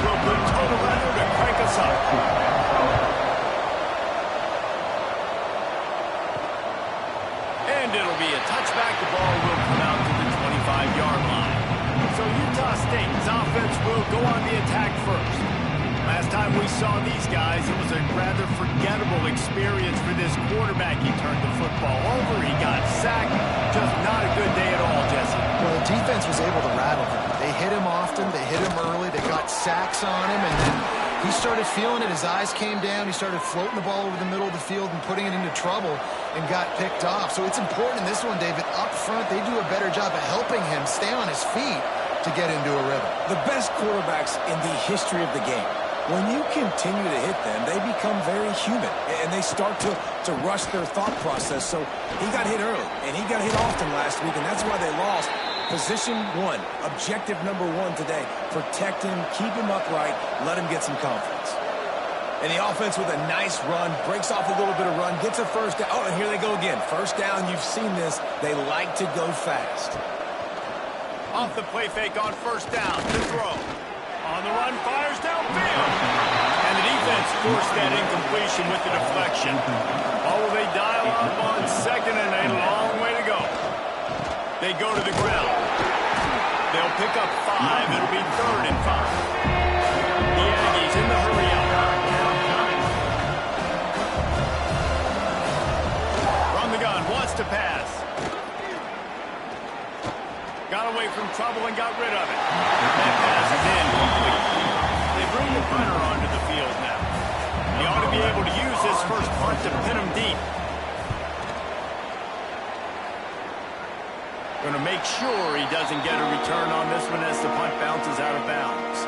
will put total weather to crank us up. And it'll be a touchback. The ball will come out to the 25-yard line. So Utah State's offense will go on the attack first. Last time we saw these guys, it was a rather forgettable experience for this quarterback. He turned the football over. He got sacked. Just not a good day at all, Jesse. Well, the defense was able to rattle him. They hit him often. They hit him early. They got sacks on him, and then he started feeling it. His eyes came down. He started floating the ball over the middle of the field and putting it into trouble and got picked off. So it's important in this one, David. Up front, they do a better job of helping him stay on his feet to get into a rhythm. The best quarterbacks in the history of the game, when you continue to hit them, they become very human, and they start to rush their thought process. So he got hit early, and he got hit often last week, and that's why they lost. Position one, objective number one today. Protect him, keep him upright, let him get some confidence. And the offense with a nice run, breaks off a little bit of run, gets a first down. Oh, and here they go again. First down, you've seen this. They like to go fast. Off the play fake on first down to throw. On the run, fires downfield. And the defense forced that incompletion with the deflection. Oh, will they dial up on second and a long way to go. They go to the ground. They'll pick up 5. It'll be 3rd and 5. The Aggies in the hurry up. From the gun, wants to pass. Got away from trouble and got rid of it. That pass is incomplete. They bring the punter onto the field now. He ought to be able to use his first punt to pin him deep. Going to make sure he doesn't get a return on this one as the punt bounces out of bounds.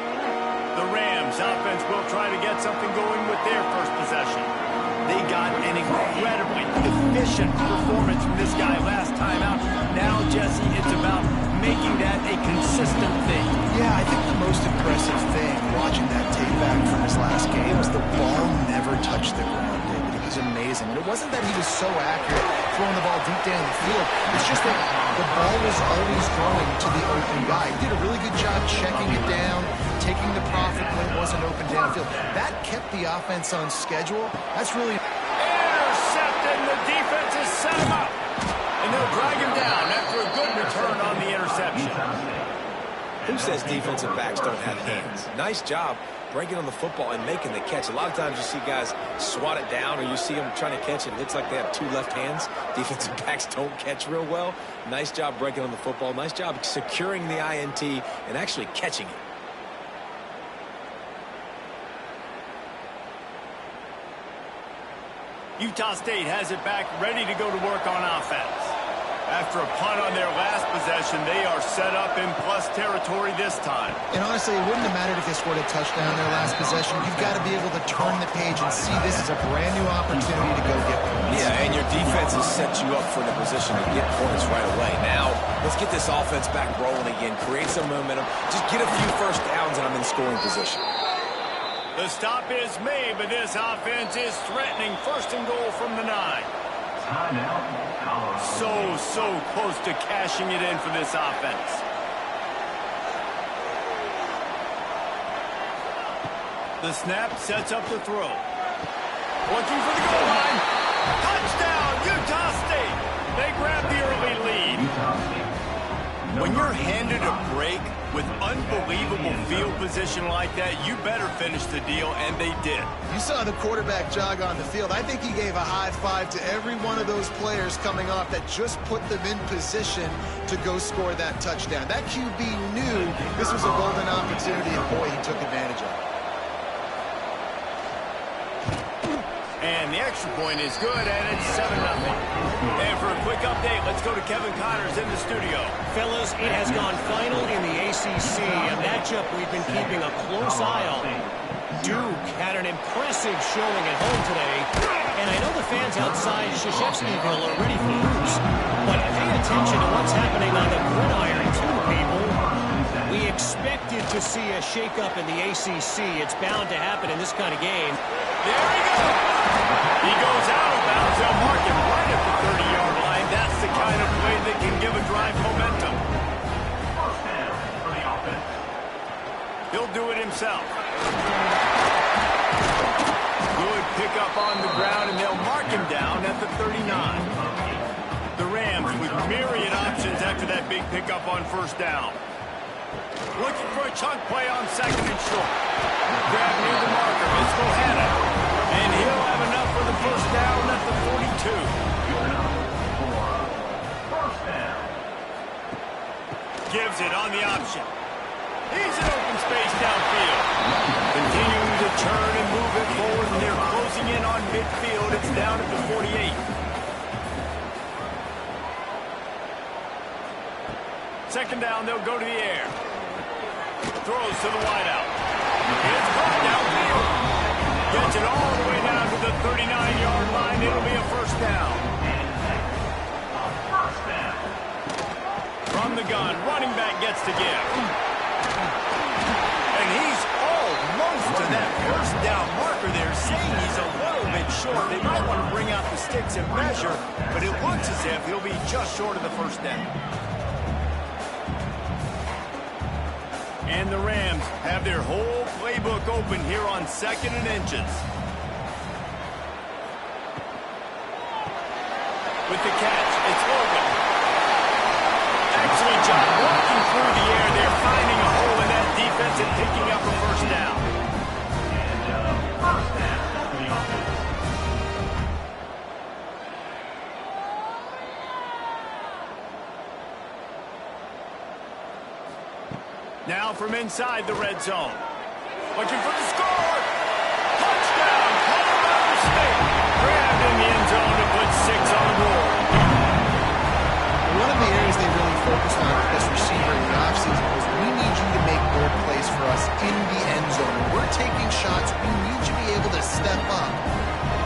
The Rams offense will try to get something going with their first possession. They got an incredibly efficient performance from this guy last time out. Now, Jesse, it's about making that a consistent thing. Yeah, I think the most impressive thing watching that tape back from his last game was the ball never touched the ground, David. It was amazing. And it wasn't that he was so accurate throwing the ball deep down the field. It's just that the ball was always going to the open guy. He did a really good job checking it down, taking the profit when it wasn't open downfield. That kept the offense on schedule. That's really... Intercepted, and the defense has set him up. And they'll drag him down after a good return on the interception. Who says defensive backs don't have hands? Nice job breaking on the football and making the catch. A lot of times you see guys swat it down, or you see them trying to catch it. It looks like they have 2 left hands. Defensive backs don't catch real well. Nice job breaking on the football. Nice job securing the INT and actually catching it. Utah State has it back, ready to go to work on offense. After a punt on their last possession, they are set up in plus territory this time. And honestly, it wouldn't have mattered if they scored a touchdown on their last possession. You've got to be able to turn the page and see this as a brand new opportunity to go get points. Yeah, and your defense has set you up for the position to get points right away. Now, let's get this offense back rolling again, create some momentum, just get a few first downs, and I'm in scoring position. The stop is made, but this offense is threatening. 1st and goal from the 9. So close to cashing it in for this offense. The snap sets up the throw. Looking for the goal line. Touchdown, Utah State. They grab the early lead. When you're handed a break with unbelievable field position like that, you better finish the deal, and they did. You saw the quarterback jog on the field. I think he gave a high five to every one of those players coming off that just put them in position to go score that touchdown. That QB knew this was a golden opportunity, and boy, he took advantage of it. And the extra point is good, and it's 7-0. And for a quick update, let's go to Kevin Connors in the studio. Fellas, it has gone final in the ACC, a matchup we've been keeping a close eye on. Duke had an impressive showing at home today, and I know the fans outside Krzyzewskiville are ready for hoops, but pay attention to what's happening on the gridiron too, people. We expected to see a shakeup in the ACC. It's bound to happen in this kind of game. There he goes. He goes out of bounds. They'll mark him right at the 30-yard line. That's the kind of play that can give a drive momentum. He'll do it himself. Good pickup on the ground, and they'll mark him down at the 39. The Rams with myriad options after that big pickup on first down. Looking for a chunk play on second and short. Grab near the marker. It's Bohanna. And he'll have enough for the first down at the 42. Gives it on the option. He's in open space downfield. Continuing to turn and move it forward, and they're closing in on midfield. It's down at the 48. Second down, they'll go to the air. Throws to the wideout. It's caught downfield. Gets it all the way down to the 39-yard line. It'll be a first down. From the gun, running back gets to give. And he's almost to that first down marker there, saying he's a little bit short. They might want to bring out the sticks and measure, but it looks as if he'll be just short of the first down. And the Rams have their whole playbook open here on second and inches. With the catch, it's Logan. Excellent job walking through the air. They're finding a hole in that defense and picking up a first down. Now from inside the red zone. Looking for the score. Touchdown, Colorado State. Grabbed in the end zone to put 6 on the board. One of the areas they really focused on with this receiver in the offseason was we need you to make more plays for us in the end zone. When we're taking shots, we need you to be able to step up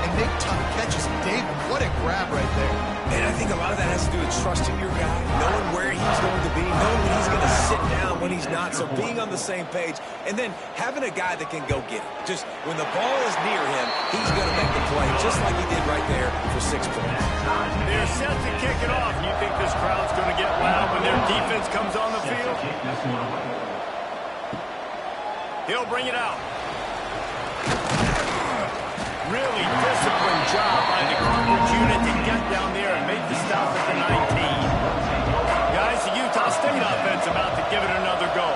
and make tough catches. Dave, what a grab right there. And I think a lot of that has to do with trusting your guy, knowing where he's going to be, knowing when he's going to sit down, when he's not, so being on the same page, and then having a guy that can go get it. Just when the ball is near him, he's going to make the play, just like he did right there for 6 points. They're set to kick it off. You think this crowd's going to get loud when their defense comes on the field? He'll bring it out. Really disciplined job by the coverage unit to get down there and make the stop at the 19. Guys, the Utah State offense about to give it another go.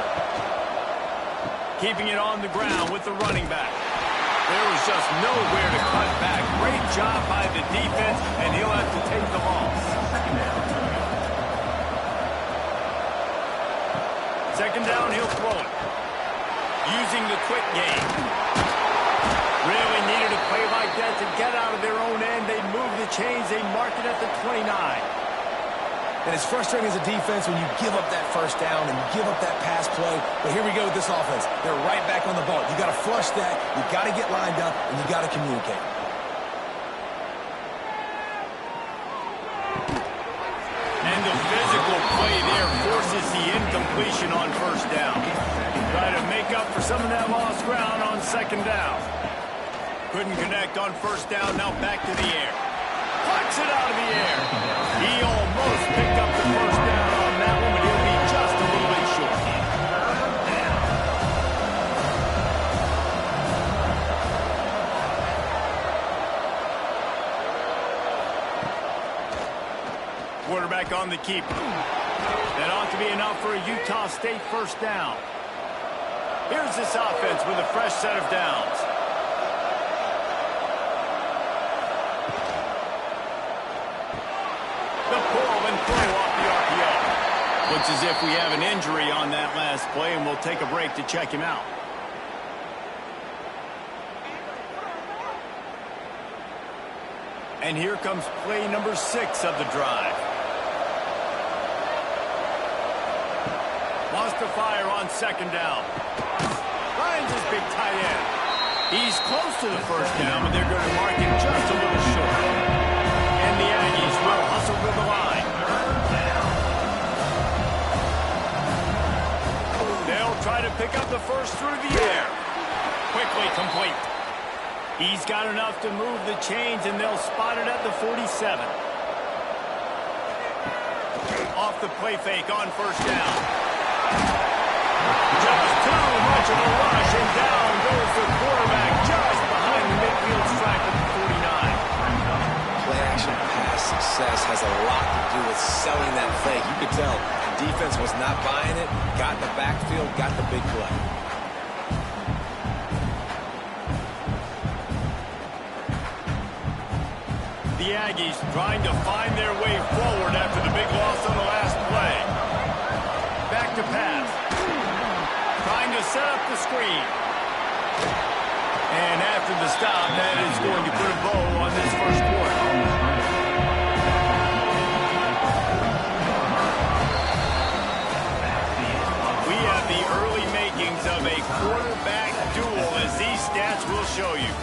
Keeping it on the ground with the running back. There was just nowhere to cut back. Great job by the defense, and he'll have to take the loss. Second down, he'll throw it. Using the quick game. Really needed a play like that to get out of their own end. They move the chains. They mark it at the 29. And it's frustrating as a defense when you give up that first down and give up that pass play. But here we go with this offense. They're right back on the ball. You got to flush that. You got to get lined up, and you got to communicate. And the physical play there forces the incompletion on first down. Try to make up for some of that lost ground on second down. Couldn't connect on first down, now back to the air. Plucks it out of the air. He almost picked up the first down on that one, but he'll be just a little bit short. Quarterback on the keeper. That ought to be enough for a Utah State first down. Here's this offense with a fresh set of downs. The pull and throw off the RPO. Looks as if we have an injury on that last play, and we'll take a break to check him out. And here comes play number 6 of the drive. Wants to fire on second down. Finds his big tight end. He's close to the first down, but they're going to mark him just a little short. And the Aggies will hustle to the line. They'll try to pick up the first through the air. Quickly complete. He's got enough to move the chains, and they'll spot it at the 47. Off the play fake on first down. just too much of a rush, and down goes the quarterback just behind the midfield stripe at the 49. Play-action pass success has a lot to do with selling that fake. You could tell the defense was not buying it, got in the backfield, got the big play. The Aggies trying to find their way forward after the big loss on the last play. Back to pass. Trying to set up the screen. And after the stop, that is going to put a bow on this first quarter. We have the early makings of a quarterback duel, as these stats will show you.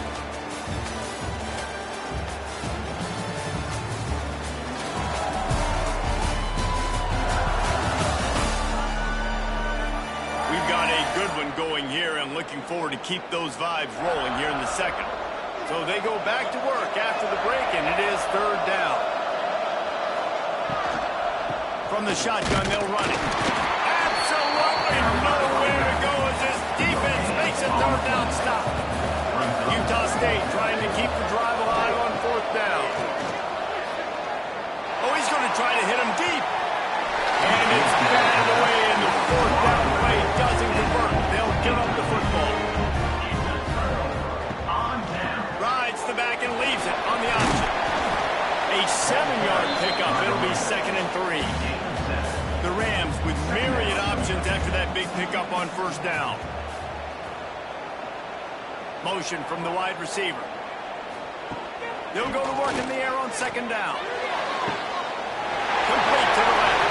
Good one going here, and looking forward to keep those vibes rolling here in the second. So they go back to work after the break, and it is third down. From the shotgun, they'll run it. Absolutely nowhere to go as this defense makes a third down stop. Utah State trying to keep the drive alive on fourth down. Oh, he's going to try to hit him deep. And it's batted away, and the fourth down play doesn't convert. They'll give up the football. Rides the back and leaves it on the option. A 7-yard pickup. It'll be 2nd and 3. The Rams with myriad options after that big pickup on first down. Motion from the wide receiver. They'll go to work in the air on second down. Complete to the left.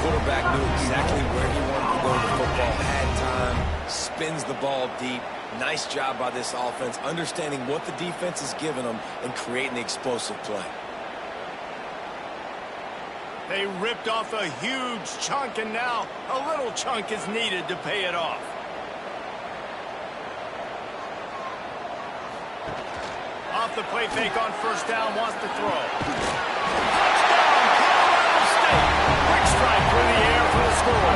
Quarterback knew exactly where he wanted to go with the football, had time, spins the ball deep. Nice job by this offense, understanding what the defense is giving them and creating the explosive play. They ripped off a huge chunk, and now a little chunk is needed to pay it off. Off the play fake on first down, wants to throw. Strike through the air for the score.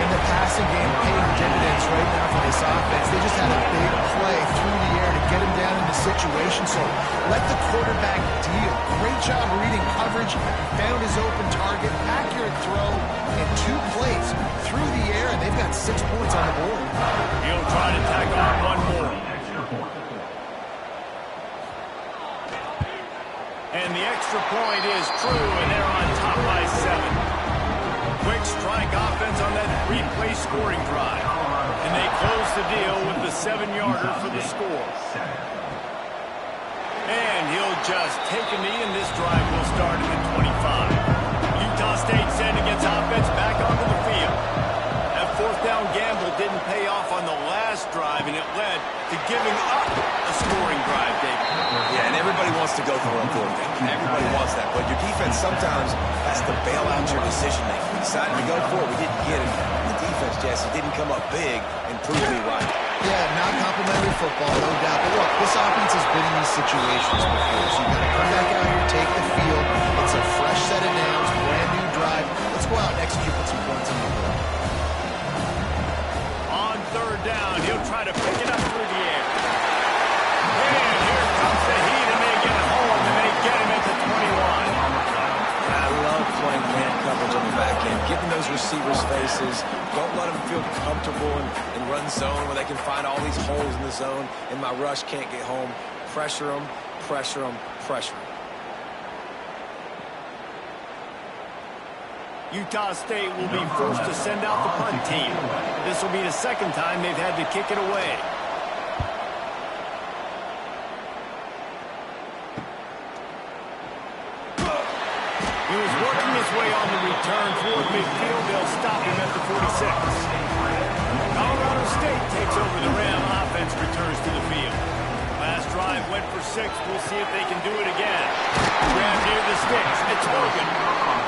In the passing game, paying dividends right now for this offense. They just had a big play through the air to get him down in the situation. So let the quarterback deal. Great job reading coverage. He found his open target, accurate throw, and 2 plays through the air, and they've got 6 points on the board. He'll try to tack on one more. And the extra point is true, and they're on top by 7. Quick strike offense on that 3-play scoring drive. And they close the deal with the 7-yarder for the score. And he'll just take a knee, and this drive will start at the 25. Utah State sending its offense back onto the field. That fourth down gamble didn't pay off on the last drive, and it led to giving up a scoring drive, David. Yeah, and everybody wants to go for a fourth down. Everybody wants that, but your defense sometimes has to bail out your decision-making. We decided to go for it, we didn't get it. The defense, Jesse, didn't come up big and prove me right. Yeah, not complimentary football, no doubt. But look, this offense has been in these situations before, so you got to come back out here, take the field. It's a fresh set of downs, brand new drive. Let's go out and execute with some points on the board. On third down, he'll try to pick it up through the air. And here comes the heat, and they get home, and they get him at the 21. I love playing man coverage on the back end, getting those receivers' faces. Don't let them feel comfortable in run zone where they can find all these holes in the zone, and my rush can't get home. Pressure them, pressure them, pressure them. Utah State will be forced to send out the punt team. This will be the second time they've had to kick it away. He was working his way on the return toward midfield. They'll stop him at the 46. Colorado State takes over the Ram. Offense returns to the field. Last drive went for 6. We'll see if they can do it again. Grab near the sticks. It's Logan.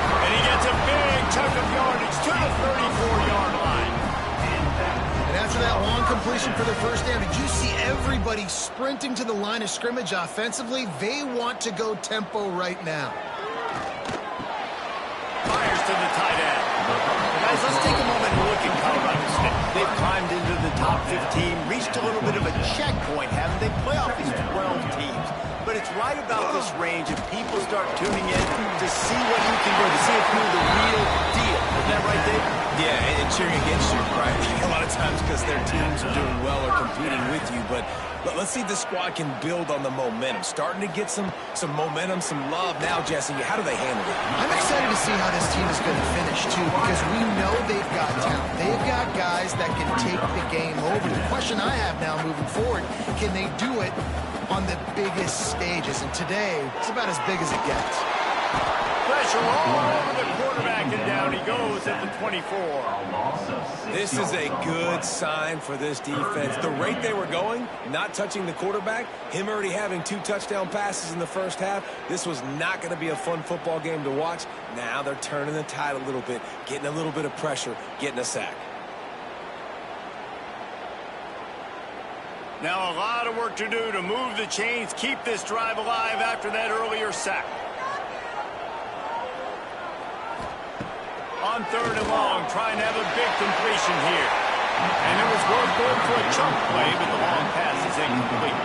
And he gets a big chunk of yardage to the 34-yard line. And after that long completion, completion for their first down. Did you see everybody sprinting to the line of scrimmage offensively? They want to go tempo right now. Fires to the tight end. Guys, let's take a moment and look at Colorado State. They've climbed into the top 15, reached a little bit of a checkpoint, haven't they? Playoff these 12 teams. But it's right about this range if people start tuning in to see what you can do, to see if you're the real deal. Isn't that right, Dave? Yeah, and cheering against you, right? A lot of times because their teams are doing well or competing with you. But let's see if the squad can build on the momentum. Starting to get some momentum, some love. Now, Jesse, how do they handle it? I'm excited to see how this team is going to finish, too, because we know they've got talent. They've got guys that can take the game over. The question I have now moving forward, can they do it on the biggest stages? And today, it's about as big as it gets. Pressure all over the quarterback, and down he goes at the 24. This is a good sign for this defense. The rate they were going, not touching the quarterback, him already having 2 touchdown passes in the first half, this was not going to be a fun football game to watch. Now they're turning the tide a little bit, getting a little bit of pressure, getting a sack. Now a lot of work to do to move the chains, keep this drive alive after that earlier sack. On 3rd and long, trying to have a big completion here. And it was worth going for a chunk play, but the long pass is incomplete.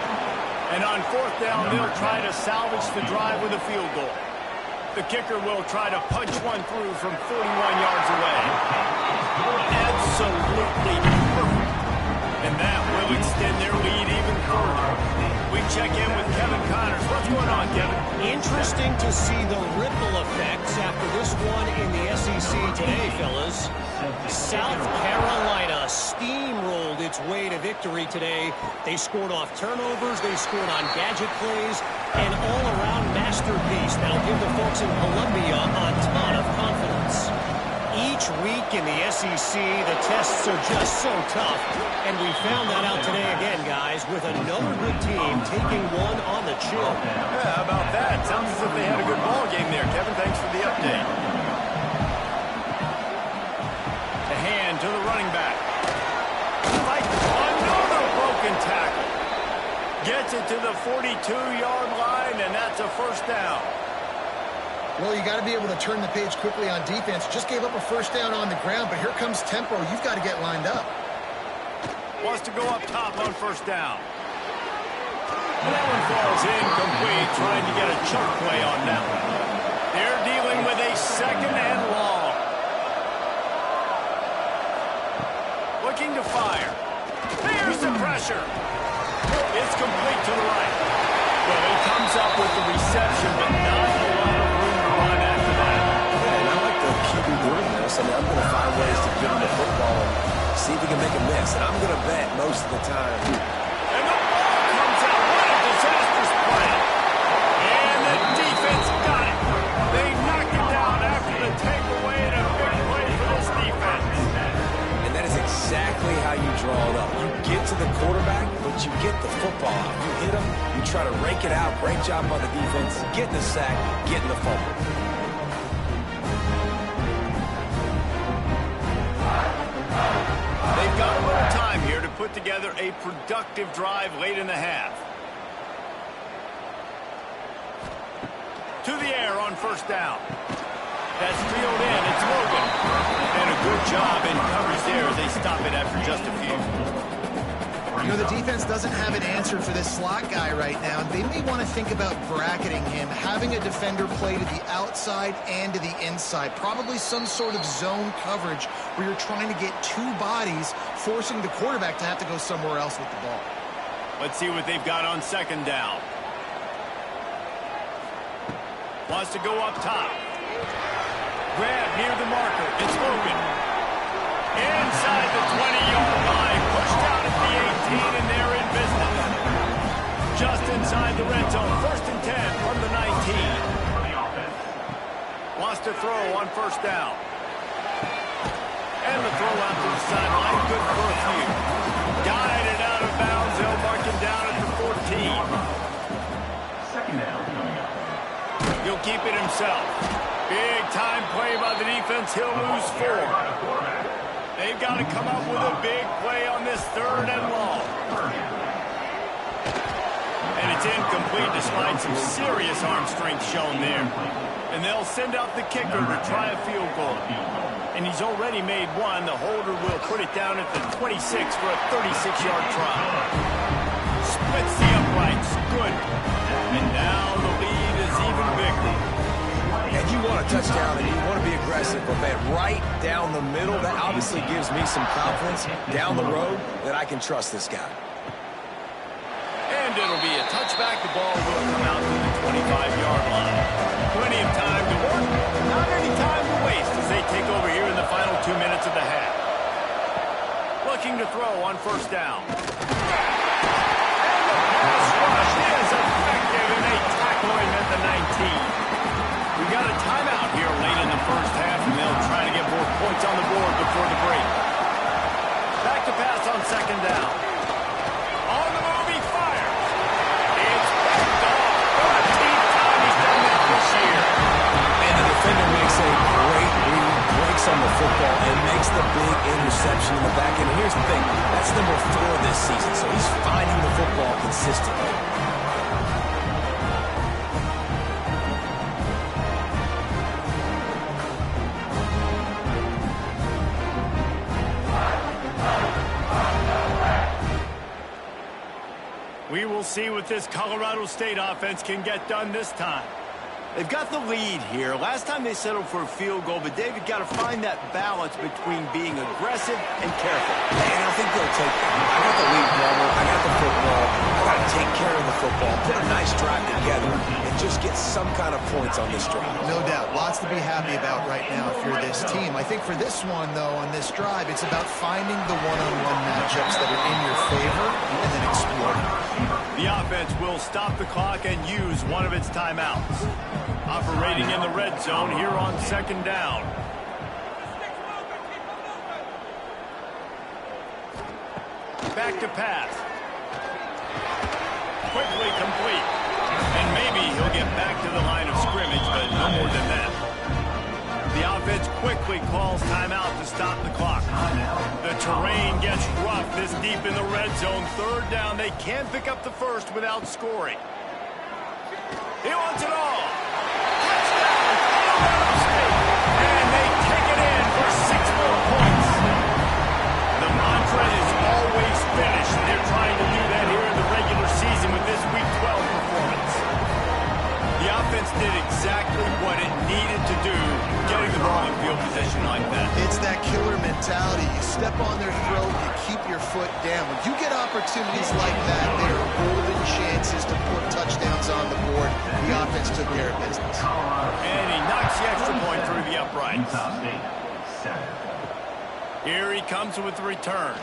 And on 4th down, they'll try to salvage the drive with a field goal. The kicker will try to punch one through from 41 yards away. Absolutely perfect. And that will extend their lead even further. We check in with Kevin Connors. What's going on, Kevin? Interesting to see the ripple effects after this one in the SEC today, fellas. South Carolina steamrolled its way to victory today. They scored off turnovers, they scored on gadget plays, an all-around masterpiece that'll give the folks in Columbia a ton of confidence. Each week in the SEC, the tests are just so tough, and we found that out today again, guys, with another good team taking one on the chin. Yeah, how about that? Sounds as if they had a good ball game there, Kevin. Thanks for the update. The hand to the running back. Like another broken tackle. Gets it to the 42-yard line, and that's a first down. Well, you got to be able to turn the page quickly on defense. Just gave up a first down on the ground, but here comes tempo. You've got to get lined up. Wants to go up top on 1st down. And that one falls incomplete, trying to get a chunk play on that one. They're dealing with a 2nd and long. Looking to fire. There's the pressure. It's complete to the right. Well, he comes up with the reception, but not a lot of room to run after that. And I like the QB doing this. I mean, I'm going to find ways to give him the football and see if he can make a miss. And I'm going to bet most of the time. And the ball comes out. What a disastrous play. And the defense got it. They knocked it down after the takeaway, and a big play for this defense. And that is exactly how you draw it up. You get to the quarterback, but you get the football out. You hit him, you try to rake it out. Great job by the defense, getting the sack, getting the fumble. They've got a little time here to put together a productive drive late in the half. To the air on 1st down. That's reeled in. It's Logan. And a good job in coverage there as they stop it after just a few. You know, the defense doesn't have an answer for this slot guy right now. They may want to think about bracketing him, having a defender play to the outside and to the inside. Probably some sort of zone coverage where you're trying to get 2 bodies, forcing the quarterback to have to go somewhere else with the ball. Let's see what they've got on 2nd down. Wants to go up top. Grab near the marker. It's Logan. Inside the 20-yard line. Pushed out at the 18, and they're in business. Just inside the red zone. 1st and 10 from the 19. Wants to throw on 1st down. And the throw out to the sideline. Good for a few. Guided out of bounds. They'll mark him down at the 14. 2nd down coming up. He'll keep it himself. Big time play by the defense. He'll lose 4. They've got to come up with a big play on this 3rd and long. And it's incomplete despite some serious arm strength shown there. And they'll send out the kicker to try a field goal. And he's already made one. The holder will put it down at the 26 for a 36-yard try. Splits the uprights. Good. And now the lead is even bigger. And you want a touchdown and you want to be aggressive, but man, right down the middle, that obviously gives me some confidence down the road that I can trust this guy. And it'll be a touchback. The ball will come out to the 25-yard line. Plenty of time to work. Not any time to waste as they take over here in the final 2 minutes of the half. Looking to throw on 1st down. And the pass rush is effective, and they tackle him at the 19. We got a timeout here late in the 1st half, and they'll try to get more points on the board before the break. Back to pass on 2nd down. On the move, he fires. It's picked off. 14th time he's done that this year. And the defender makes a great read, breaks on the football, and makes the big interception in the back end. And here's the thing, that's number 4 this season, so he's finding the football consistently. We will see what this Colorado State offense can get done this time. They've got the lead here. Last time they settled for a field goal, but David got to find that balance between being aggressive and careful. And I think they'll take that. I got the lead number, I got the football, I got to take care of the football, put a nice drive together, and just get some kind of points on this drive. No doubt. Lots to be happy about right now if you're this team. I think for this one, though, on this drive, it's about finding the one-on-one matchups that are in your favor and then exploiting. The offense will stop the clock and use one of its timeouts. Operating in the red zone here on 2nd down. Back to pass. Quickly complete. And maybe he'll get back to the line of scrimmage, but no more than that. The offense quickly calls timeout to stop the clock. The terrain gets rough this deep in the red zone. 3rd down. They can't pick up the first without scoring. He wants it all. Touchdown, Colorado State. And they take it in for 6 more points. The mantra is always finish. They're trying to do that here in the regular season with this Week 12 performance. The offense did exactly what it needed to do, getting the ball in field position like that. It's that killer mentality. You step on their throat, you keep your foot down. When you get opportunities like that, they are golden chances to put touchdowns on the board. The offense took care of business. And he knocks the extra point through the uprights. Here he comes with the return.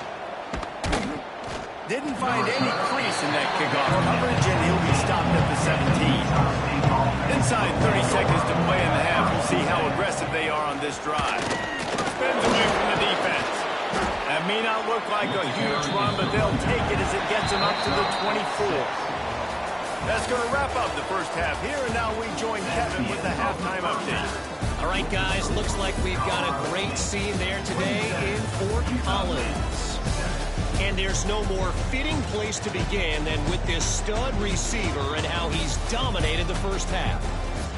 Didn't find any crease in that kickoff coverage, and he'll be stopped at the 17. Inside 30 seconds to play in the half. We'll see how aggressive they are on this drive. Spins away from the defense. That may not look like a huge run, but they'll take it as it gets them up to the 24. That's going to wrap up the 1st half here, and now we join Kevin with the halftime update. All right, guys, looks like we've got a great scene there today in Fort Collins. And there's no more fitting place to begin than with this stud receiver and how he's dominated the 1st half.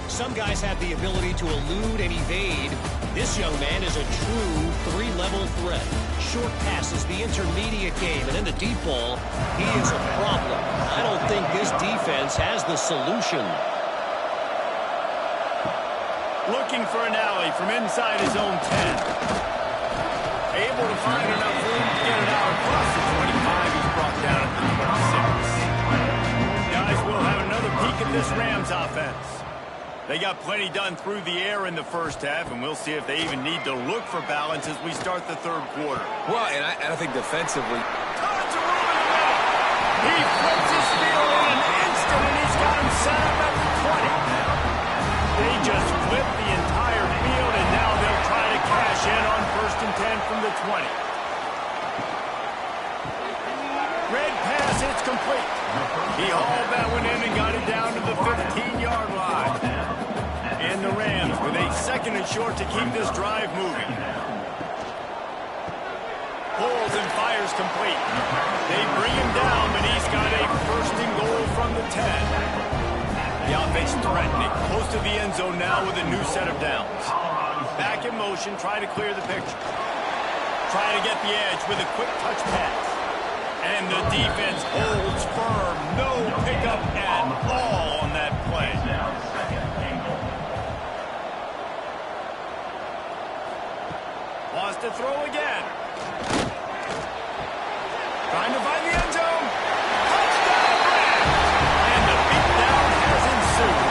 Some guys have the ability to elude and evade. This young man is a true 3-level threat. Short passes, the intermediate game, and then the deep ball. He is a problem. I don't think this defense has the solution. Looking for an alley from inside his own 10. Able to find enough room to get it out across the 25. He's brought down at the 26. Guys, we'll have another peek at this Rams offense. They got plenty done through the air in the 1st half, and we'll see if they even need to look for balance as we start the 3rd quarter. Well, and I think defensively, Tons of room in the middle. He flips his field in an instant, and he's got him set up at the 20. They just flipped the entire field, and now they'll try to cash in on 1st and 10 from the 20. Red pass, it's complete. He hauled that one in and got it down to the 15-yard line. And the Rams with a 2nd and short to keep this drive moving. pulls and fires complete. They bring him down, but he's got a first and goal from the 10. The offense threatening, close to the end zone now with a new set of downs. Back in motion, try to clear the picture. Try to get the edge with a quick touch pass. And the defense holds firm. No pickup at all on that play. Wants to throw again. Trying to find the end zone. Touchdown, Rams! And the beatdown has ensued.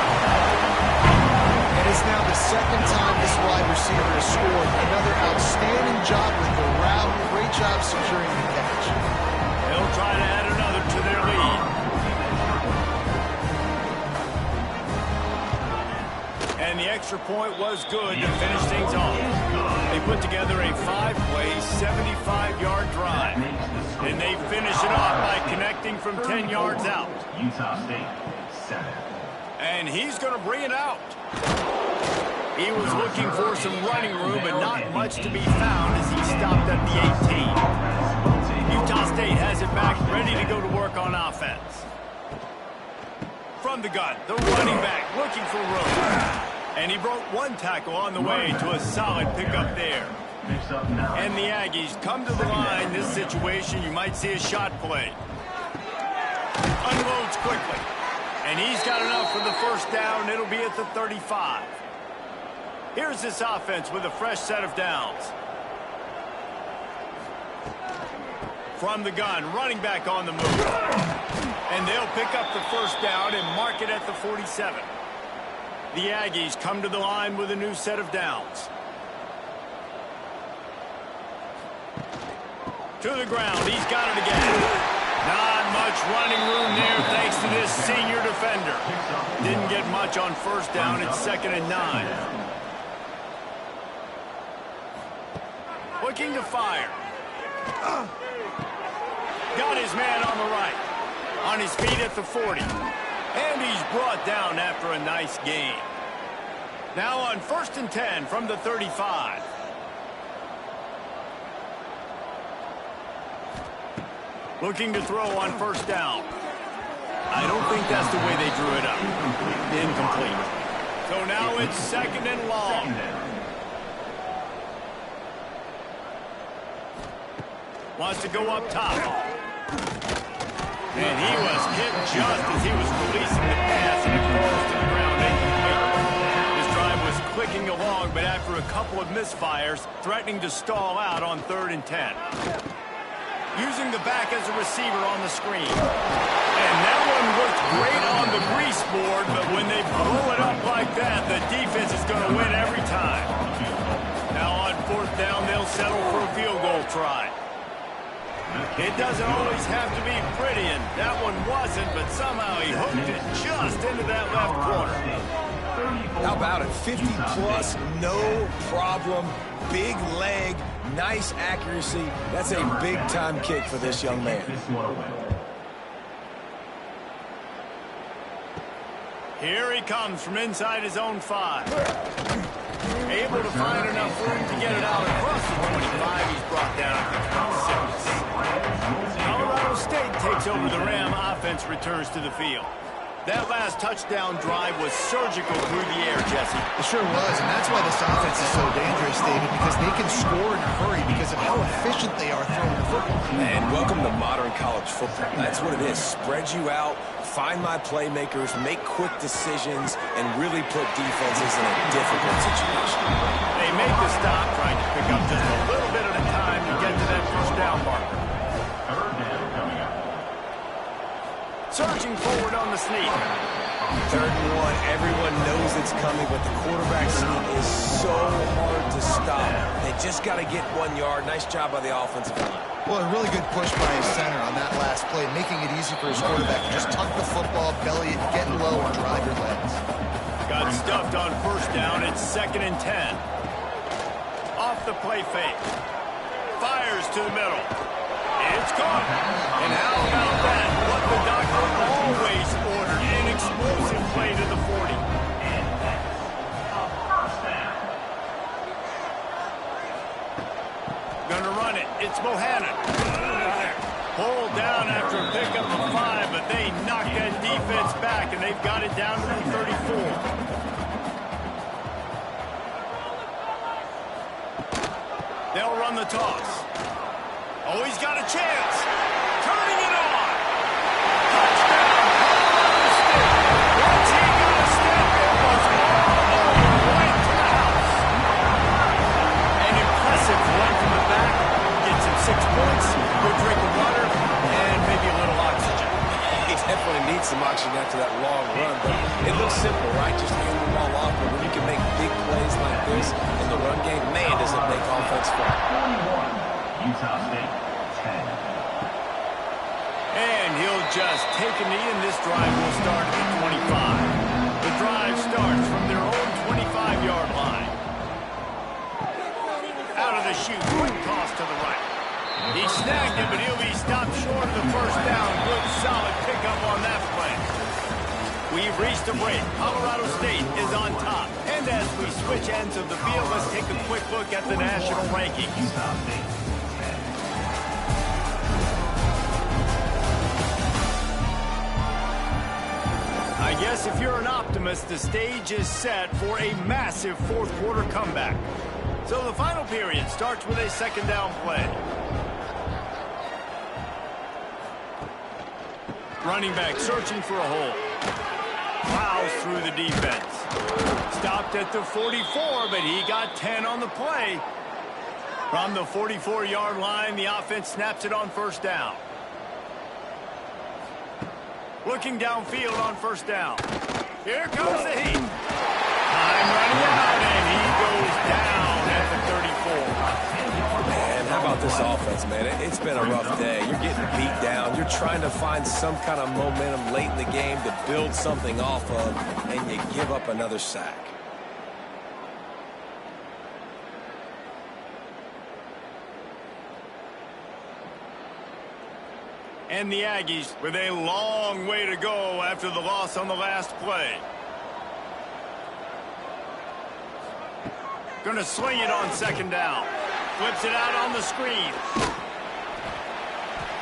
And it's now the second time this wide receiver has scored. Another outstanding job with the route. Great job securing the catch. They'll try to add another to their lead. And the extra point was good to finish things off. They put together a 5-play, 75-yard drive. And they finish it off by connecting from 10 yards out. Utah State, 7. And he's going to bring it out. He was looking for some running room, but not much to be found as he stopped at the 18. Utah State has it back, ready to go to work on offense. From the gun, the running back looking for room. And he broke one tackle on the way to a solid pickup there. And the Aggies come to the line. This situation, you might see a shot play. Unloads quickly. And he's got enough for the first down. It'll be at the 35. Here's this offense with a fresh set of downs. From the gun, running back on the move. And they'll pick up the first down and mark it at the 47. The Aggies come to the line with a new set of downs. To the ground, he's got it again. Not much running room there thanks to this senior defender. Didn't get much on first down. It's 2nd and 9. Looking to fire. Got his man on the right. On his feet at the 40. And he's brought down after a nice gain. Now on 1st and 10 from the 35. Looking to throw on first down. I don't think that's the way they drew it up. Incomplete. So now it's 2nd and long. Wants to go up top. And he was hit just as he was releasing the pass, and it falls to the ground. His drive was clicking along, but after a couple of misfires, threatening to stall out on 3rd and 10. Using the back as a receiver on the screen. And that one looked great on the grease board, but when they blow it up like that, the defense is going to win every time. Now on 4th down, they'll settle for a field goal try. It doesn't always have to be pretty, and that one wasn't, but somehow he hooked it just into that left corner. How about it? 50-plus, no problem, big leg, nice accuracy. That's a big-time kick for this young man. Here he comes from inside his own 5. Able to find enough room to get it out across the 25. He's brought down at the 26. Colorado State takes over the Ram. Offense returns to the field. That last touchdown drive was surgical through the air, Jesse. It sure was, and that's why this offense is so dangerous, David, because they can score in a hurry because of how efficient they are throwing the football. And welcome to modern college football. That's what it is. Spread you out, find my playmakers, make quick decisions, and really put defenses in a difficult situation. They make the stop, trying to pick up just a little bit at a time to get to that first down marker. Surging forward on the sneak. 3rd and 1. Everyone knows it's coming, but the quarterback sneak is so hard to stop. They just got to get 1 yard. Nice job by the offensive line. Well, a really good push by his center on that last play, making it easy for his quarterback to just tuck the football, belly it, get low, and drive your legs. Got stuffed on first down. It's 2nd and 10. Off the play fake. Fires to the middle. It's caught. And how about that? What the doctor always ordered. An explosive play to the 40. Gonna run it. it's Bohannon. Pulled down after a pickup of 5, but they knocked that defense back, and they've got it down to the 34. They'll run the toss. Oh, he's got a chance. Turning it on. Touchdown. Once he got a step, it was all right to the house. An impressive run from the back. Gets him 6 points, good drink of water, and maybe a little oxygen. He definitely needs some oxygen after that long run, but it looks simple, right? Just hand the ball off, but when you can make big plays like this in the run game, man, does it make offense fun. 41, Utah State, 10. And he'll just take a knee, and this drive will start at the 25. The drive starts from their own 25-yard line. Out of the chute, quick toss to the right. He snagged it, but he'll be stopped short of the first down. Good, solid pickup on that play. We've reached a break. Colorado State is on top. And as we switch ends of the field, let's take a quick look at the national rankings. Utah State, 10. I guess if you're an optimist, the stage is set for a massive fourth-quarter comeback. So the final period starts with a second down play. Running back searching for a hole. Plows through the defense. Stopped at the 44, but he got 10 on the play. From the 44-yard line, the offense snaps it on first down. Looking downfield on first down. Here comes the heat. Time running out, and he goes down at the 34. Man, how about this offense, man? It's been a rough day. You're getting beat down. You're trying to find some kind of momentum late in the game to build something off of, and you give up another sack. And the Aggies with a long way to go after the loss on the last play. Gonna sling it on second down. Flips it out on the screen.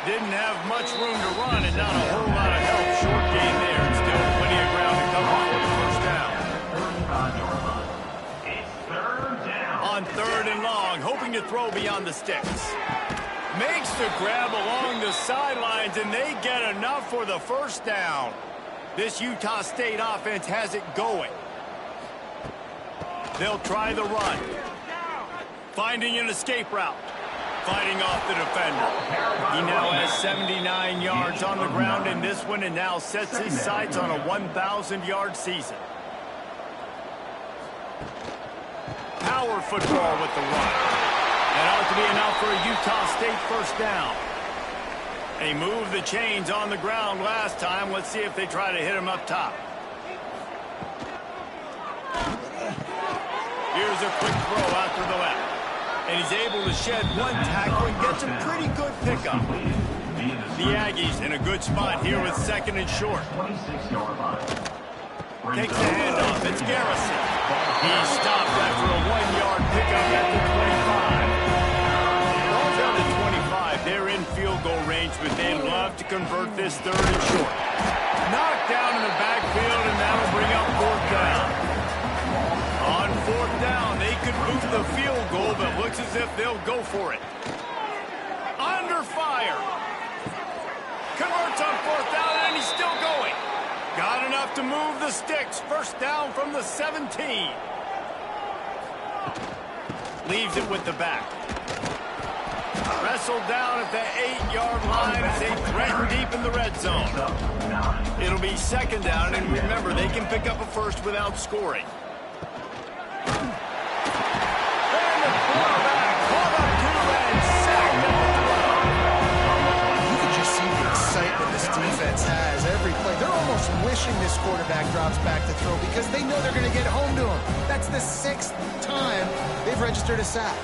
Didn't have much room to run and not a whole lot of help. Short gain there and still plenty of ground to cover for the first down. It's third down. On third and long, hoping to throw beyond the sticks. Makes the grab along the sidelines, and they get enough for the first down. This Utah State offense has it going. They'll try the run. Finding an escape route. Fighting off the defender. He now has 79 yards on the ground in this one and now sets his sights on a 1,000-yard season. Power football with the run. That ought to be enough for a Utah State first down. They moved the chains on the ground last time. Let's see if they try to hit him up top. Here's a quick throw out to the left. And he's able to shed one tackle and gets a pretty good pickup. The Aggies in a good spot here with second and short. 26-yard line. Takes the handoff. It's Garrison. He's stopped after a 1-yard pickup at the 25. Ball's down to 25. They're in field goal range, but they'd love to convert this third and short. Knocked down in the backfield, and that'll bring up fourth down. On fourth down, they could move the field goal, but looks as if they'll go for it. Under fire. Converts on fourth down, and he's still going. Got enough to move the sticks. First down from the 17. Leaves it with the back. Wrestled down at the 8-yard line as they threaten deep in the red zone. It'll be second down, and remember, they can pick up a first without scoring. And the quarterback caught up to and sacked at the 12. You can just see the excitement this defense has every play. They're almost wishing this quarterback drops back to throw because they know they're going to get home to him. That's the 6th time they've registered a sack.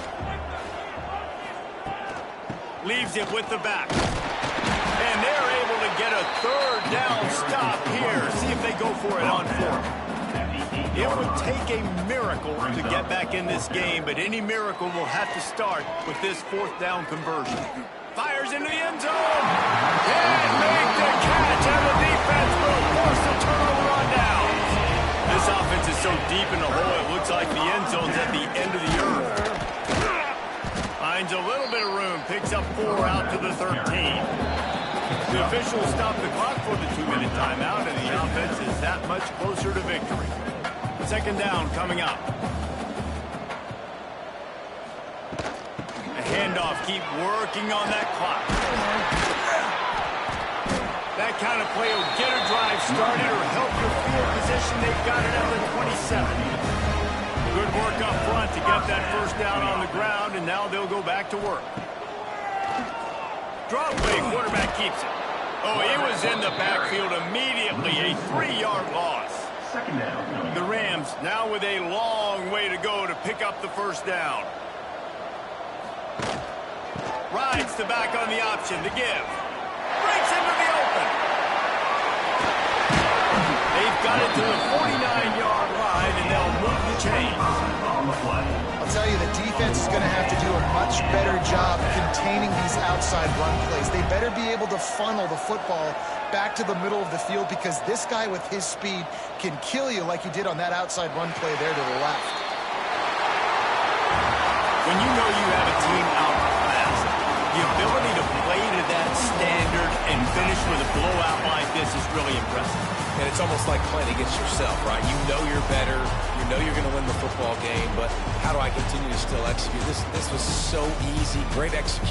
Leaves it with the back. And they're able to get a third down stop here. See if they go for it on fourth. It would take a miracle to get back in this game, but any miracle will have to start with this fourth down conversion. Fires into the end zone. Can't make the catch, and the defense will force the turnover on downs. This offense is so deep in the hole, it looks like the end zone's at the end of the earth. Finds a little bit of room, picks up 4 out to the 13. The officials stop the clock for the 2-minute timeout, and the offense is that much closer to victory. Second down coming up. A handoff, keep working on that clock. That kind of play will get a drive started or help your field position. They've got it at the 27. Good work up front to get that first down on the ground, and now they'll go back to work. Draw play, quarterback keeps it. Oh, he was in the backfield immediately, a 3-yard loss. Second down. The Rams now with a long way to go to pick up the first down. Rides the back on the option to give. Breaks into the open. They've got it to the 49-yard line, and they'll move the chains. On the play. I'll tell you, the defense is going to have to do a much better job containing these outside run plays. They better be able to funnel the football back to the middle of the field, because this guy with his speed can kill you like he did on that outside run play there to the left. When you know you have a team outclassed, the ability to play to that standard and finish with a blowout like this is really impressive. And it's almost like playing against yourself, right? You know you're better. You know you're going to win the football game, but how do I continue to still execute? This was so easy. Great execution.